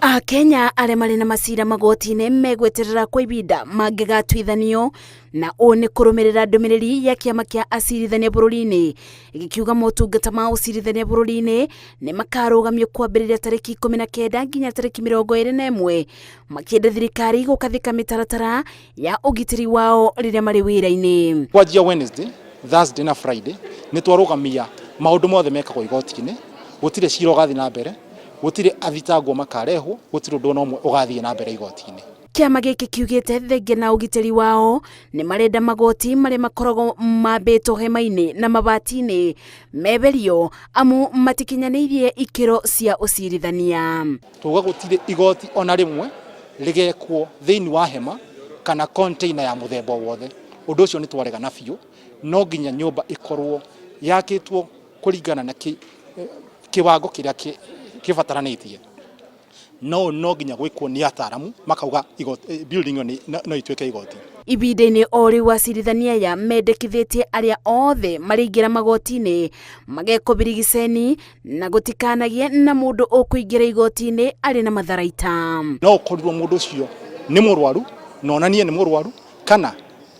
Akenya arĩa marĩ na macira magoti-inĩ megweterera kwa ibinda mangĩgatuithanio na ũũ nĩ kũrũmĩrĩra ndũmĩrĩri ya kĩama kĩa acirithania bũrũri-inĩ gĩkiuga motungata ma ũcirithania bũrũri-inĩ nĩ makarũgamio kwambĩrĩria tarĩki 19 nginya tarĩki 21 makĩenda thirikari gũkathĩka mĩtaratara ya ũgitĩri wao rĩrĩa marĩ wĩra-inĩ. Kwanjia Wednesday, Thursday na Friday nĩ twarũgamia maũndũ mothe mekagwo igoti-inĩ, gũtirĩ cira ũgathiĩ na mbere, gũtirĩ athitangwo makarehwo, gũtirĩ ũndũ ona ũmwe ũgathiĩ na mbere igoti-inĩ. Kĩama gĩkĩ kiugĩte thengia na ũgitĩri wao nĩ marenda magoti marĩa makoragwo mambĩtwo hema-inĩ na mabati-inĩ meberio amu matikinyanĩirie ikĩro cia ũcirithania. Tuga gũtirĩ igoti ona rĩmwe rĩgekwo thĩinĩ wa hema kana container ya mũthemba wothe. Ũndũ ũcio nĩ twaregana biũ, no nginya nyũmba ĩkorwo yakĩtwo kũringana na kĩwango kĩrĩa kĩbataranĩtie. No nginya gwĩkwo nĩ ataaramu makauga building no ituĩke igoti. Ibinda-inĩ o rĩu acirithania ya mendekithĩtie arĩa othe marĩingĩra magoti-inĩ magekwo birigiceni na gũtikanagie na mũndũ ũkũingĩra igoti-inĩ arĩ na matharaita. No ũkorirwo mũndũ ũcio nĩ mũrwaru na onanie nĩ mũrwaru kana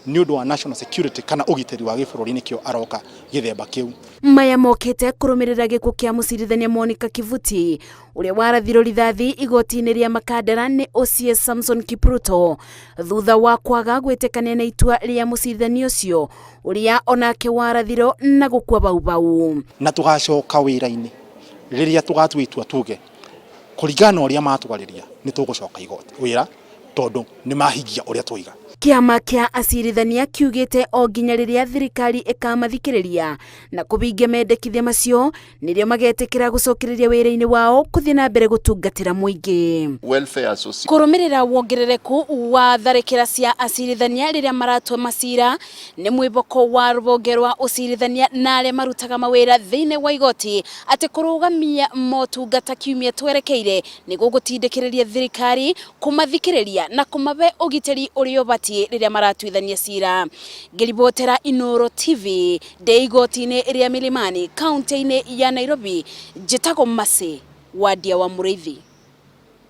nĩ ũndũ wa national security kana ũgitĩri wa gĩbũrũri nĩkĩo aroka gĩthemba kĩu. Maya mokĩte kũrũmĩrĩra gĩkuũ kĩa mũcirithania Monica Kivuti ũrĩa warathirwo rithathi igoti-inĩ rĩa Makadara nĩ OCS Samson Kipruto thutha wa kwaga gwĩtĩkania na itua rĩa mũcirithania ũcio ũrĩa onake warathirwo na gũkua bau. Na tũgacoka wĩra-inĩ rĩrĩa tũgatua itua tuge kũringana na ũrĩa matwarĩria nĩ tũgũcoka igoti wĩra tondũ nĩ mahingia ũrĩa twoiga. Kĩama kĩa acirithania kiugĩte o nginya rĩrĩa thirikari ĩkamathikĩrĩria na kũbingia mendekithia macio nĩrĩo magetĩkĩra gũcokereria wĩra-inĩ wao kũthiĩ na mbere gũtungatĩra mũingĩ. Kũrũmĩrĩra wongerereku wa tharĩkĩra cia acirithania rĩrĩa maratua macira nĩ mwĩboko wa rũhonge rwa ũcirithania na arĩa marutaga mawĩra thĩinĩ wa igoti atĩ kũrũgamia motungata kiumia twerekeire nĩguo gũtindĩkĩrĩria thirikari kũmathikĩrĩria na kũmabe ũgitĩri ũrĩa ũbatiĩ rĩrĩa maratuithania cira. Ngĩribotera Inooro TV ndĩ igoti-inĩ rĩa Milimani kaunti-inĩ ya Nairobi, njĩtagwo Mercy Wandia wa Mũrĩithi.